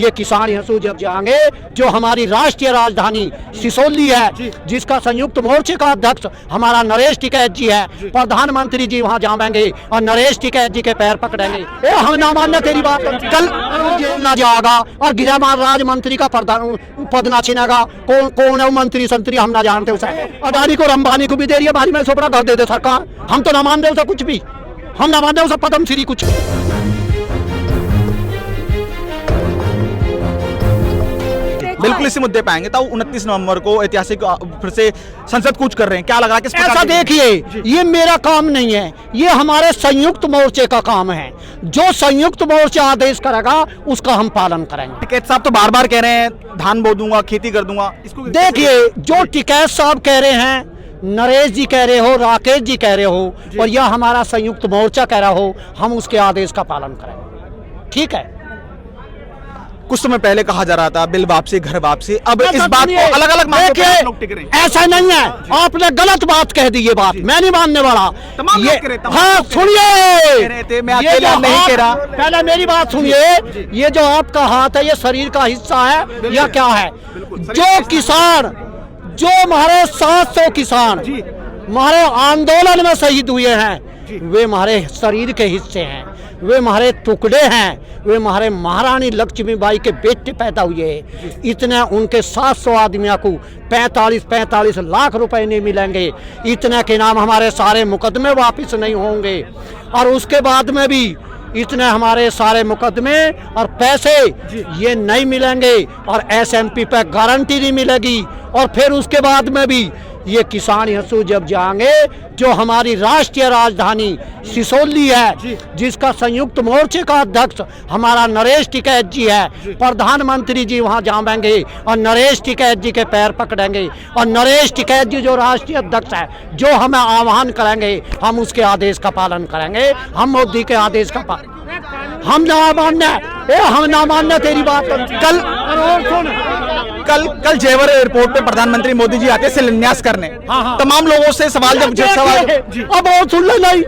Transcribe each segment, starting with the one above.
ये किसान यीशु जब जाएंगे जो हमारी राष्ट्रीय राजधानी सिसोली है, जिसका संयुक्त मोर्चे का अध्यक्ष हमारा नरेश टिकैत जी है, प्रधानमंत्री जी वहां जाएंगे और नरेश टिकैत जी के पैर पकड़ेंगे। ए हम ना मानना तेरी बात, कल जेल ना जाएगा और गृह राज्य मंत्री का पद ना छीनेगा। कौन है मंत्री संत्री हम ना जानते उसे। अदानी को अंबानी को भी दे रही है भारी में सोपड़ा कर देते सरकार। हम तो ना मान दे उसे कुछ भी, हम ना मान दे उसे पद्म श्री कुछ। बिल्कुल इसी मुद्दे पे आएंगे। तो 29 नवंबर को ऐतिहासिक फिर से संसद कूच कर रहे हैं, क्या लगा किस प्रकार? ऐसा देखिए, ये मेरा काम नहीं है, ये हमारे संयुक्त मोर्चे का काम है। जो संयुक्त मोर्चा आदेश करेगा उसका हम पालन करेंगे। टिकैत साहब तो बार बार कह रहे हैं धान बो दूंगा, खेती कर दूंगा। इसको देखिए, जो टिकैत साहब कह रहे हैं, नरेश जी कह रहे हो, राकेश जी कह रहे हो और यह हमारा संयुक्त मोर्चा कह रहा हो, हम उसके आदेश का पालन करेंगे। ठीक है। कुछ समय पहले कहा जा रहा था बिल वापसी, घर वापसी, अब इस बात को अलग अलग ऐसा नहीं है, आपने गलत बात कह दी। ये बात मैं नहीं मानने वाला। ये हाँ सुनिए, मैं अकेला नहीं कह रहा। पहले मेरी बात सुनिए। ये जो आपका हाथ है ये शरीर का हिस्सा है या क्या है? जो किसान, जो हमारे 700 किसान हमारे आंदोलन में शहीद हुए हैं, वे हमारे शरीर के हिस्से हैं, वे हमारे टुकड़े हैं, वे हमारे महारानी लक्ष्मीबाई के बेटे पैदा हुए हैं। इतने उनके 700 आदमियों को 45 लाख रुपए नहीं मिलेंगे। इतने के नाम हमारे सारे मुकदमे वापस नहीं होंगे और उसके बाद में भी इतने हमारे सारे मुकदमे और पैसे ये नहीं मिलेंगे और एसएमपी पे गारंटी नहीं मिलेगी। और फिर उसके बाद में भी ये किसान यीशु जब जाएंगे जो हमारी राष्ट्रीय राजधानी सिसोली है, जिसका संयुक्त मोर्चे का अध्यक्ष हमारा नरेश टिकैत जी है, प्रधानमंत्री जी वहां जाएंगे और नरेश टिकैत जी के पैर पकड़ेंगे और नरेश टिकैत जी जो राष्ट्रीय अध्यक्ष है, जो हमें आह्वान करेंगे हम उसके आदेश का पालन करेंगे। हम मोदी के आदेश का पालन, हम ना मानना, हम ना मानना तेरी बात। कल जेवर एयरपोर्ट पे प्रधानमंत्री मोदी जी आते शिलान्यास करने। तमाम लोगों से सवाल अब और सुन ले, नहीं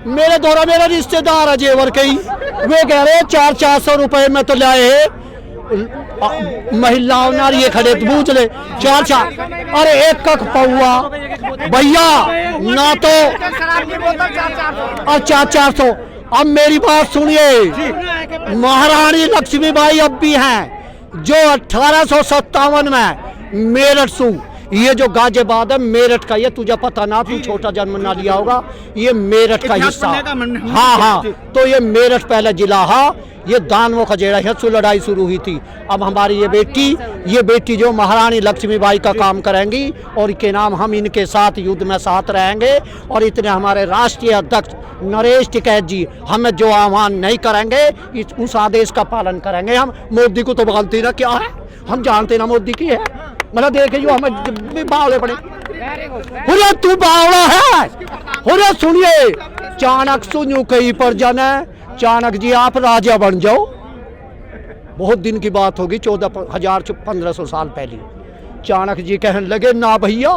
मेरे द्वारा मेरा रिश्तेदार है जेवर के ही, वे कह रहे 400 रुपए में तो लाए महिलाओं ने ये खड़े बूझ ले 4। अरे एक कक पौआ भैया ना तो और 400। अब मेरी बात सुनिए, महारानी लक्ष्मीबाई अब भी हैं जो 1857 में मेरठ से, ये जो गाजियाबाद है मेरठ का, ये तुझे पता ना, तू छोटा जन्म ना लिया होगा, ये मेरठ का हिस्सा। हाँ, तो ये मेरठ पहले जिला है, ये दानवों का जेड़ा है, लड़ाई शुरू हुई थी। अब हमारी ये बेटी जो महारानी लक्ष्मीबाई का काम करेंगी और इनके नाम हम इनके साथ युद्ध में साथ रहेंगे। और इतने हमारे राष्ट्रीय अध्यक्ष नरेश टिकैत जी हमें जो आह्वान नहीं करेंगे उस आदेश का पालन करेंगे। हम मोदी को तो बोलते ना क्या है, हम जानते ना मोदी की है, मतलब देखे जो हमें बावले पड़े। तू बावड़ा है। सुनिए, चाणक्य सुनू कहीं पर जाना, चाणक्य जी आप राजा बन जाओ। बहुत दिन की बात होगी, 14,1500 साल पहले चाणक्य जी कहने लगे ना भैया,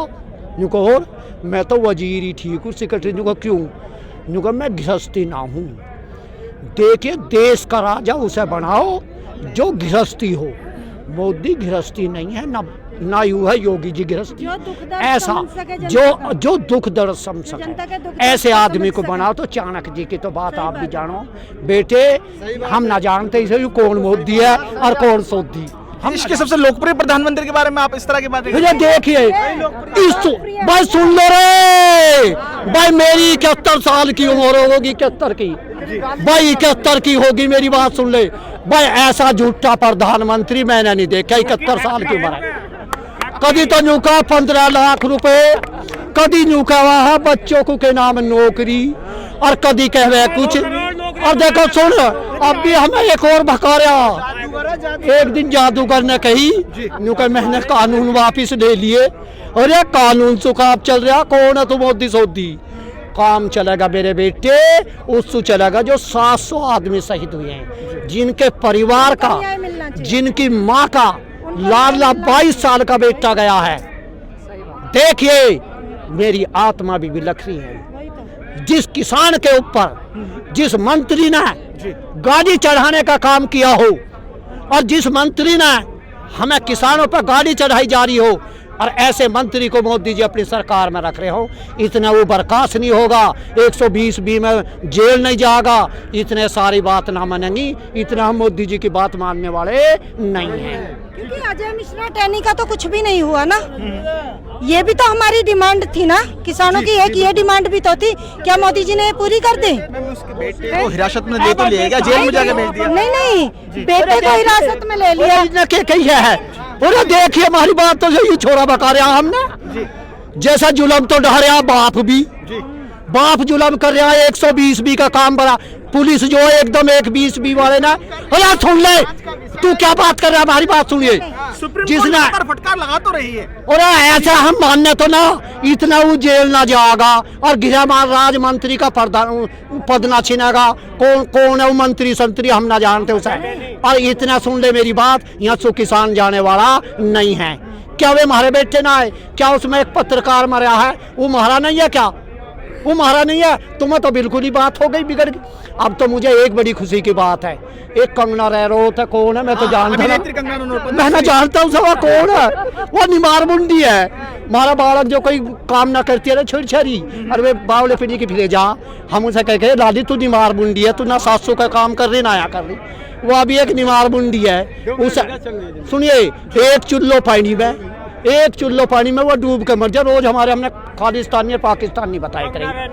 यूँ कहो मैं तो वजीर ही ठीक हूँ, सेक्रेटरी। यूँ क्यों? यूँ कहो मैं गृहस्थी ना हूँ। देखिए, देश का राजा उसे बनाओ जो गृहस्थी हो। मोदी गृहस्थी नहीं है, ना यू है योगी जी गृहस्थी। ऐसा जो दुख दर्द समझ सके ऐसे आदमी को बनाओ। तो चाणक्य जी की तो बात आप भी जानो बेटे, हम ना जानते इसे कौन मोदी है और कौन सोदी। हम इसके सबसे लोकप्रिय प्रधानमंत्री के बारे में आप इस तरह की बात देखिए, भाई सुन लो रे भाई, मेरी 71 साल की उम्र होगी, 71 की भाई, 71 की होगी। मेरी बात सुन ले भाई, ऐसा झूठा प्रधानमंत्री मैंने नहीं देखा। 71 साल की उम्र है। कभी तो न्यूका 15 लाख रुपए, कभी न्यूका वहाँ बच्चों को के नाम नौकरी और कभी कह रहे कुछ। और देखो सुन, अब भी हमें एक और भकारा। एक दिन जादूगर ने कही, न्यूका मैंने कानून वापिस ले लिए। अरे कानून चुकाव चल रहा, कौन है तू मोदी सोदी? काम चलेगा मेरे बेटे, उससे चलेगा जो 700 आदमी शहीद हुए हैं, जिनके परिवार का, जिनकी माँ का लाडला 22 साल का बेटा गया है। देखिए, मेरी आत्मा भी बिलख रही है। जिस किसान के ऊपर जिस मंत्री ने गाड़ी चढ़ाने का काम किया हो और जिस मंत्री ने हमें किसानों पर गाड़ी चढ़ाई जा रही हो और ऐसे मंत्री को मोदी जी अपनी सरकार में रख रहे हो, इतना वो बर्खास्त नहीं होगा, 120 में जेल नहीं जाएगा, इतने सारी बात ना मानेंगी, इतना हम मोदी जी की बात मानने वाले नहीं हैं। क्योंकि अजय मिश्रा टैनी का तो कुछ भी नहीं हुआ ना, ये भी तो हमारी डिमांड थी ना, किसानों की एक ये डिमांड भी तो थी, क्या मोदी जी ने पूरी कर दी? तो हिरासत में ले तो लिया क्या, जेल में जाके भेज दिया? नहीं, बेटे को हिरासत में ले लिया। कही है बोले देखिए हमारी बात तो यही छोरा बका रहा हमने, जैसा जुलम तो ढह रहा बाप जुलम कर रहा है, 120 का काम बड़ा, पुलिस जो है एकदम 120 वाले ना, अरे सुन ले तू क्या बात कर रहा है, हमारी बात सुनिए, जिसने फटकार लगा तो रही है, और ऐसा हम मानने तो ना इतना वो जेल ना जाएगा और गृह राज्य मंत्री का पद ना छीनेगा, कौन है वो मंत्री संतरी हम ना जानते उसे, और इतना सुन ले मेरी बात, यहाँ से किसान जाने वाला नहीं है। क्या वे हमारे बेटे ना है, क्या उसमें एक पत्रकार मरा है, वो महारा नहीं है क्या, वो महारा नहीं है, तुम्हें तो बिल्कुल ही बात हो गई बिगड़ गई। अब तो मुझे एक बड़ी खुशी की बात है, एक कंगना रनौत है, कौन है मैं तो जानता मैं ना जानता हूँ सब कौन है, वो निमार मुंडी है, हमारा बालक जो कोई काम ना करती है छेड़ी अरे वे बावले पीढ़ी की फिरे जा, हम उसे कह के दादी तू निमार मुंडी है, तू ना 700 का काम कर रही ना आया कर रही, वो अभी एक निमार मुंडी है, उसे सुनिए एक चुल्लो पानी में वो डूब के मर जाए, रोज हमारे हमने खालिस्तानी और पाकिस्तानी बताए करेंगे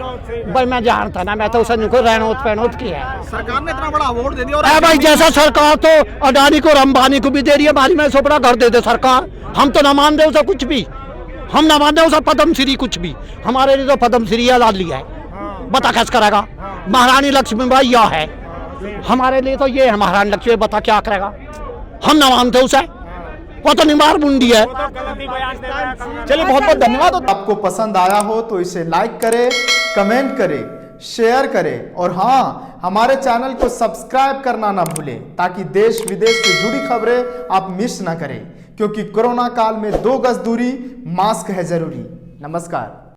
भाई, मैं जानता ना, मैं तो उसे नहीं रैनौत की है, सरकार ने इतना बड़ा अवार्ड दे दिया भाई, जैसा सरकार तो अडानी को और अंबानी को भी दे रही है, हमारी में सो बड़ा घर दे दे सरकार, हम तो ना मान दे उसे कुछ भी, हम ना मान दे उसे पद्मश्री कुछ भी, हमारे लिए तो पद्मश्री लाल लिया है, बता कैसे करेगा, महारानी लक्ष्मीबाई यह है हमारे लिए, तो ये है महारानी लक्ष्मी, बता क्या करेगा, हम ना मानते उसे, वो तो निमार मुंडी है। चलिए बहुत बहुत धन्यवाद। आपको पसंद आया हो तो इसे लाइक करें, कमेंट करें, शेयर करें और हाँ, हमारे चैनल को सब्सक्राइब करना ना भूलें ताकि देश विदेश से जुड़ी खबरें आप मिस ना करें, क्योंकि कोरोना काल में 2 गज दूरी, मास्क है जरूरी। नमस्कार।